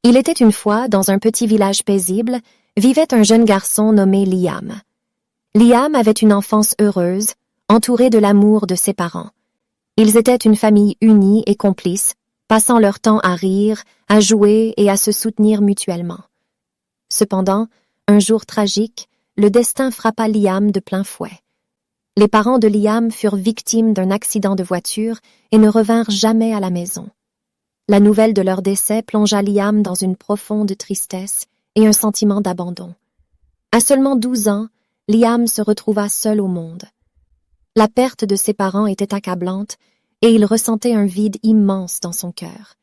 Il était une fois, dans un petit village paisible, vivait un jeune garçon nommé Liam. Liam avait une enfance heureuse, entourée de l'amour de ses parents. Ils étaient une famille unie et complice, passant leur temps à rire, à jouer et à se soutenir mutuellement. Cependant, un jour tragique, le destin frappa Liam de plein fouet. Les parents de Liam furent victimes d'un accident de voiture et ne revinrent jamais à la maison. La nouvelle de leur décès plongea Liam dans une profonde tristesse et un sentiment d'abandon. À seulement 12 ans, Liam se retrouva seul au monde. La perte de ses parents était accablante et il ressentait un vide immense dans son cœur.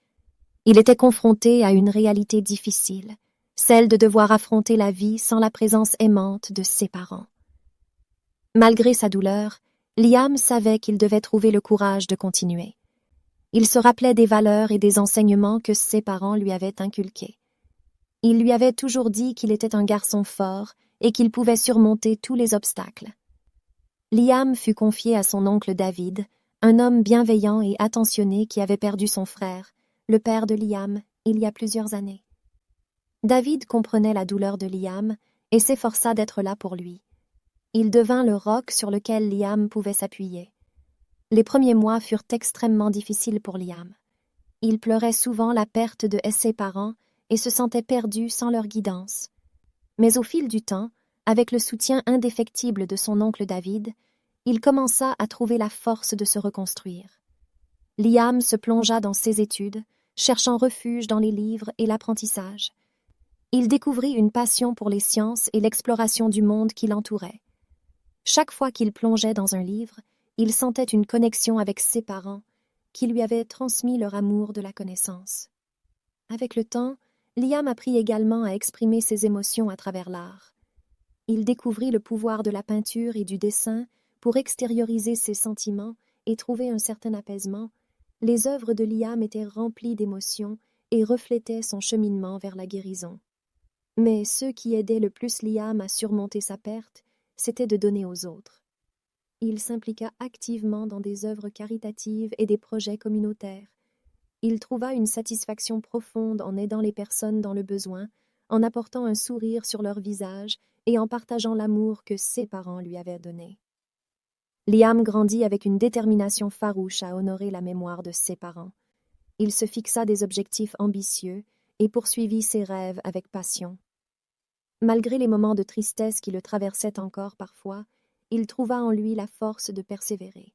Il était confronté à une réalité difficile, celle de devoir affronter la vie sans la présence aimante de ses parents. Malgré sa douleur, Liam savait qu'il devait trouver le courage de continuer. Il se rappelait des valeurs et des enseignements que ses parents lui avaient inculqués. Ils lui avaient toujours dit qu'il était un garçon fort et qu'il pouvait surmonter tous les obstacles. Liam fut confié à son oncle David, un homme bienveillant et attentionné qui avait perdu son frère, le père de Liam, il y a plusieurs années. David comprenait la douleur de Liam et s'efforça d'être là pour lui. Il devint le roc sur lequel Liam pouvait s'appuyer. Les premiers mois furent extrêmement difficiles pour Liam. Il pleurait souvent la perte de ses parents et se sentait perdu sans leur guidance. Mais au fil du temps, avec le soutien indéfectible de son oncle David, il commença à trouver la force de se reconstruire. Liam se plongea dans ses études, cherchant refuge dans les livres et l'apprentissage. Il découvrit une passion pour les sciences et l'exploration du monde qui l'entourait. Chaque fois qu'il plongeait dans un livre, il sentait une connexion avec ses parents, qui lui avaient transmis leur amour de la connaissance. Avec le temps, Liam apprit également à exprimer ses émotions à travers l'art. Il découvrit le pouvoir de la peinture et du dessin pour extérioriser ses sentiments et trouver un certain apaisement. Les œuvres de Liam étaient remplies d'émotions et reflétaient son cheminement vers la guérison. Mais ce qui aidait le plus Liam à surmonter sa perte, c'était de donner aux autres. Il s'impliqua activement dans des œuvres caritatives et des projets communautaires. Il trouva une satisfaction profonde en aidant les personnes dans le besoin, en apportant un sourire sur leur visage et en partageant l'amour que ses parents lui avaient donné. Liam grandit avec une détermination farouche à honorer la mémoire de ses parents. Il se fixa des objectifs ambitieux et poursuivit ses rêves avec passion. Malgré les moments de tristesse qui le traversaient encore parfois, il trouva en lui la force de persévérer.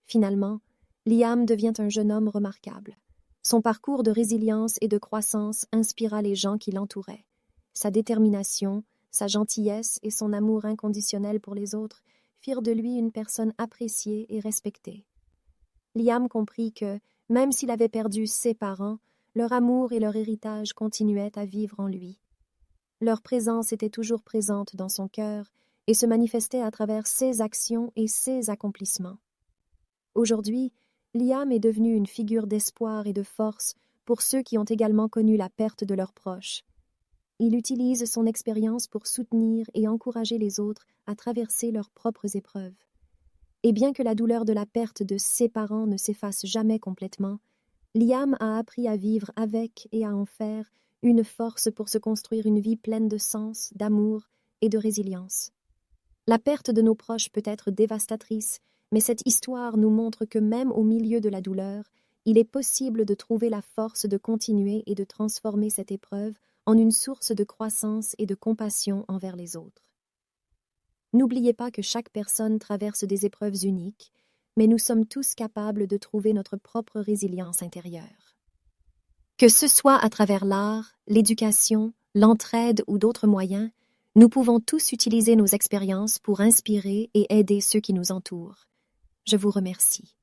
Finalement, Liam devient un jeune homme remarquable. Son parcours de résilience et de croissance inspira les gens qui l'entouraient. Sa détermination, sa gentillesse et son amour inconditionnel pour les autres firent de lui une personne appréciée et respectée. Liam comprit que, même s'il avait perdu ses parents, leur amour et leur héritage continuaient à vivre en lui. Leur présence était toujours présente dans son cœur et se manifestait à travers ses actions et ses accomplissements. Aujourd'hui, Liam est devenu une figure d'espoir et de force pour ceux qui ont également connu la perte de leurs proches. Il utilise son expérience pour soutenir et encourager les autres à traverser leurs propres épreuves. Et bien que la douleur de la perte de ses parents ne s'efface jamais complètement, Liam a appris à vivre avec et à en faire une force pour se construire une vie pleine de sens, d'amour et de résilience. La perte de nos proches peut être dévastatrice, mais cette histoire nous montre que même au milieu de la douleur, il est possible de trouver la force de continuer et de transformer cette épreuve en une source de croissance et de compassion envers les autres. N'oubliez pas que chaque personne traverse des épreuves uniques, mais nous sommes tous capables de trouver notre propre résilience intérieure. Que ce soit à travers l'art, l'éducation, l'entraide ou d'autres moyens, nous pouvons tous utiliser nos expériences pour inspirer et aider ceux qui nous entourent. Je vous remercie.